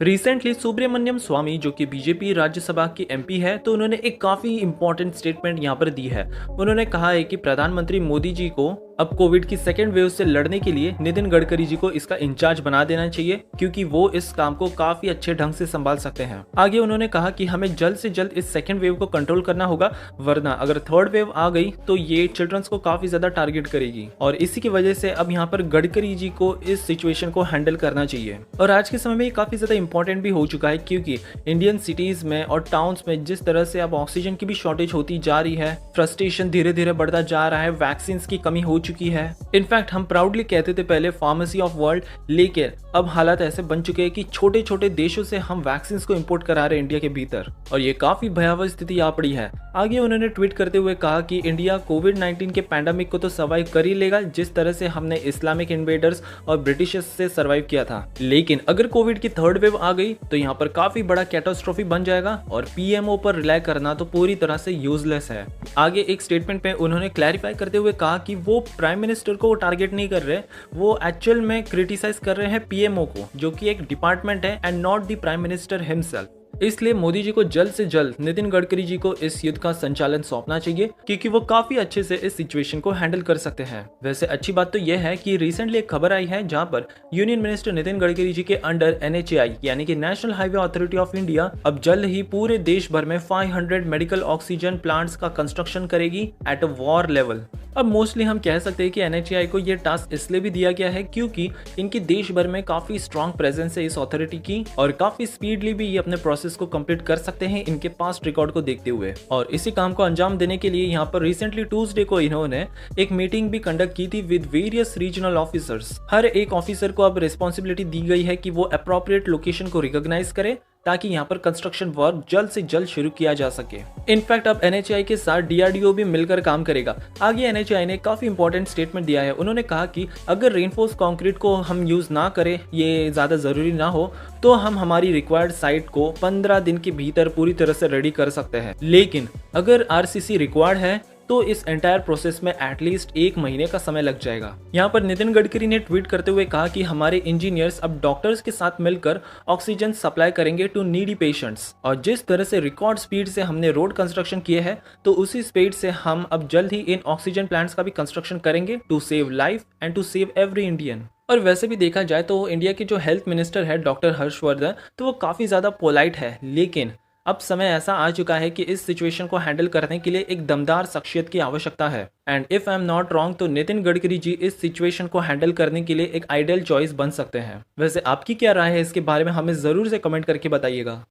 Recently Subramaniam स्वामी जो कि BJP Rajya Sabha की एमपी है, तो उन्होंने एक काफी इंपॉर्टेंट स्टेटमेंट यहाँ पर दी है। उन्होंने कहा है कि प्रधानमंत्री मोदी जी को अब कोविड की सेकेंड वेव से लड़ने के लिए नितिन गडकरी जी को इसका इंचार्ज बना देना चाहिए, क्योंकि वो इस काम को काफी अच्छे ढंग से संभाल सकते हैं। आगे उन्होंने कहा कि हमें जल्द से जल्द इस सेकेंड वेव को कंट्रोल करना होगा, वरना अगर थर्ड वेव आ गई तो ये चिल्ड्रंस को काफी ज्यादा टारगेट करेगी और इसी की वजह से अब यहाँ पर गडकरी जी को इस सिचुएशन को हैंडल करना चाहिए। और आज के समय में ये काफी ज्यादा इंपॉर्टेंट भी हो चुका है, क्योंकि इंडियन सिटीज में और टाउन्स में जिस तरह से अब ऑक्सीजन की भी शॉर्टेज होती जा रही है, फ्रस्ट्रेशन धीरे धीरे बढ़ता जा रहा है, वैक्सीन की कमी हो चुकी है। इनफैक्ट हम प्राउडली कहते थे पहले फार्मेसी ऑफ वर्ल्ड, लेकिन अब हालात ऐसे बन चुके हैं कि छोटे छोटे देशों से हम वैक्सीन को इंपोर्ट करा रहे हैं इंडिया के भीतर, और ये काफी भयावह स्थिति आ पड़ी है। आगे उन्होंने ट्वीट करते हुए कहा कि इंडिया कोविड-19 के पैंडेमिक को तो सर्वाइव कर ही लेगा, जिस तरह से हमने इस्लामिक इन्वेडर्स और ब्रिटिशर्स से सर्वाइव किया था। लेकिन अगर कोविड की थर्ड वेव आ गई तो यहाँ पर काफी बड़ा कैटास्ट्रोफी बन जाएगा और पीएमओ पर रिलाई करना तो पूरी तरह से यूजलेस है। आगे एक स्टेटमेंट में उन्होंने क्लैरिफाई करते हुए कहा कि वो प्राइम मिनिस्टर को टारगेट नहीं कर रहे, वो एक्चुअल में क्रिटिसाइज कर रहे हैं पीएमओ को, जो कि एक डिपार्टमेंट है and not the prime minister himself. इसलिए मोदी जी को जल्द से जल्द नितिन गडकरी जी को इस युद्ध का संचालन सौंपना चाहिए, क्योंकि वो काफी अच्छे से इस सिचुएशन को हैंडल कर सकते हैं। वैसे अच्छी बात तो यह है कि रिसेंटली एक खबर आई है जहां पर यूनियन मिनिस्टर नितिन गडकरी जी के अंडर एनएचएआई यानी कि national highway authority of India अब जल्द ही पूरे देश भर में 500 मेडिकल ऑक्सीजन प्लांट्स का कंस्ट्रक्शन करेगी एट अ वॉर लेवल। अब मोस्टली हम कह सकते हैं कि एनएचएआई को यह टास्क इसलिए भी दिया गया है क्योंकि इनकी देश भर में काफी स्ट्रॉन्ग प्रेजेंस है इस अथॉरिटी की, और काफी स्पीडली भी ये अपने प्रोसेस को कंप्लीट कर सकते हैं इनके पास्ट रिकॉर्ड को देखते हुए। और इसी काम को अंजाम देने के लिए यहाँ पर रिसेंटली ट्यूसडे को इन्होंने एक मीटिंग भी कंडक्ट की थी विद वेरियस रीजनल ऑफिसर्स। हर एक ऑफिसर को अब रिस्पॉन्सिबिलिटी दी गई है कि वो अप्रोप्रिएट लोकेशन को रिकॉग्नाइज करे, ताकि यहाँ पर कंस्ट्रक्शन वर्क जल्द से जल्द शुरू किया जा सके। इनफैक्ट अब एनएचएआई के साथ डीआरडीओ भी मिलकर काम करेगा। आगे एनएचएआई ने काफी इंपॉर्टेंट स्टेटमेंट दिया है। उन्होंने कहा कि अगर रेनफोर्स कंक्रीट को हम यूज ना करें, ये ज्यादा जरूरी ना हो, तो हम हमारी रिक्वायर्ड साइट को 15 दिन के भीतर पूरी तरह से रेडी कर सकते हैं। लेकिन अगर आरसीसी रिक्वायर्ड है तो इस एंटायर प्रोसेस में एटलीस्ट 1 महीने का समय लग जाएगा। यहाँ पर नितिन गडकरी ने ट्वीट करते हुए कहा कि हमारे इंजीनियर्स अब डॉक्टर्स के साथ मिलकर ऑक्सीजन सप्लाई करेंगे टू नीडी पेशेंट्स, और जिस तरह से रिकॉर्ड स्पीड से हमने रोड कंस्ट्रक्शन किए हैं, तो उसी स्पीड से हम अब जल्द ही इन ऑक्सीजन प्लांट्स का भी कंस्ट्रक्शन करेंगे to save life and to save every Indian. और वैसे भी देखा जाए तो इंडिया के जो हेल्थ मिनिस्टर है डॉक्टर हर्षवर्धन, तो वो काफी ज्यादा पोलाइट है, लेकिन अब समय ऐसा आ चुका है कि इस सिचुएशन को हैंडल करने के लिए एक दमदार शख्सियत की आवश्यकता है। And if I am not wrong, तो नितिन गडकरी जी इस सिचुएशन को हैंडल करने के लिए एक आइडियल चॉइस बन सकते हैं। वैसे आपकी क्या राय है इसके बारे में, हमें जरूर से कमेंट करके बताइएगा।